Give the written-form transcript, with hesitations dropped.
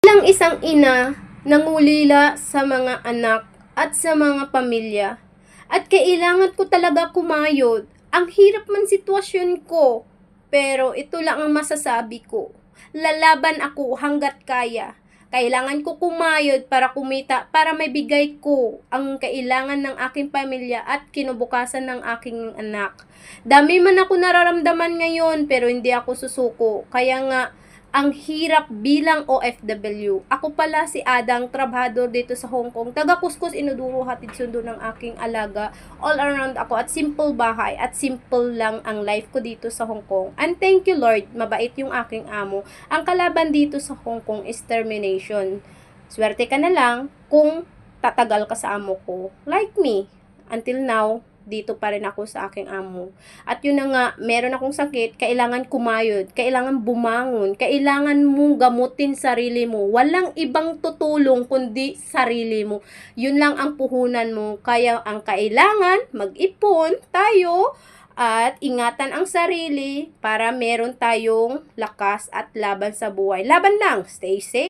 Bilang isang ina, nangulila sa mga anak at sa mga pamilya, at kailangan ko talaga kumayod. Ang hirap man sitwasyon ko, pero ito lang ang masasabi ko. Lalaban ako hanggat kaya. Kailangan ko kumayod para kumita, para maibigay ko ang kailangan ng aking pamilya at kinubukasan ng aking anak. Dami man ako nararamdaman ngayon, pero hindi ako susuko. Kaya nga, ang hirap bilang OFW. Ako pala si Adang, trabahador dito sa Hong Kong. Taga-kuskus, inuduro, hatid sundo ng aking alaga. All around ako at simple bahay at simple lang ang life ko dito sa Hong Kong. And thank you Lord, mabait yung aking amo. Ang kalaban dito sa Hong Kong is termination. Swerte ka na lang kung tatagal ka sa amo ko. Like me, until now, dito pa rin ako sa aking amo. At yun na nga, meron akong sakit, kailangan kumayod, kailangan bumangon, kailangan mong gamutin sarili mo. Walang ibang tutulong kundi sarili mo. Yun lang ang puhunan mo. Kaya ang kailangan, mag-ipon tayo at ingatan ang sarili para meron tayong lakas at laban sa buhay. Laban lang, stay safe.